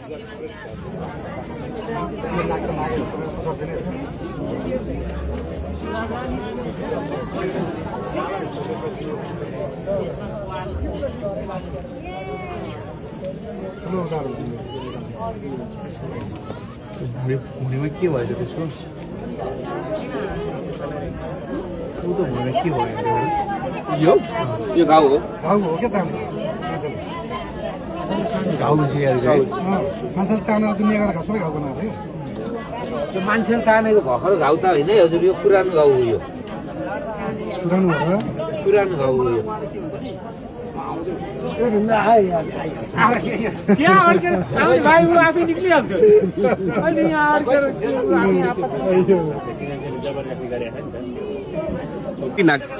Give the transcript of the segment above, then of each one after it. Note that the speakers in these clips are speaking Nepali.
भुँडीमा के भएछ त्यसको ऊ त भुँडीमा के भयो यो घाउ हो क्या त घाउ बसिरहेको है मान्छेले तानेर दुनियाँ गरेर खासै घाउ बनाएर है त्यो मान्छेले तानेको भर्खर घाउ त होइन है हजुर यो पुरानो घाउ हो यो पुरानो भएर पुरानो घाउ हो यो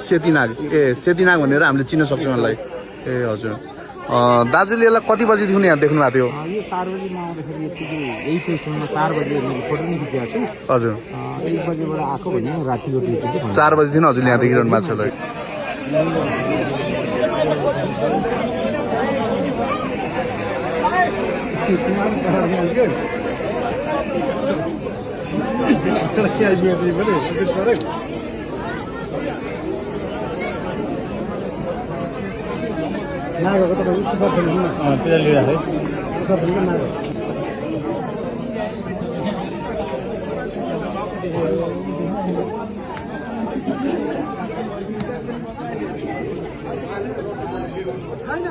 सेतीनाग सेतीनाग भनेर हामीले चिन्न सक्छौँ यसलाई ए हजुर दाजुले यसलाई कति बजीदेखि यहाँ देख्नु भएको थियो यो 4 बजीमा आउँदाखेरि यही स्टेसनमा 4 बजे मैले फोटो नि खिचेको छु हजुर 1 बजेबाट आएको भने रातिको ड्युटी 4 बजीदेखि हजुरले यहाँ देखिरहनु भएको छ यसलाई नागको तपाईँ उत्तर खेल्नु त्यसलाई लिएर है उत्तर खेल्नु नाग छैन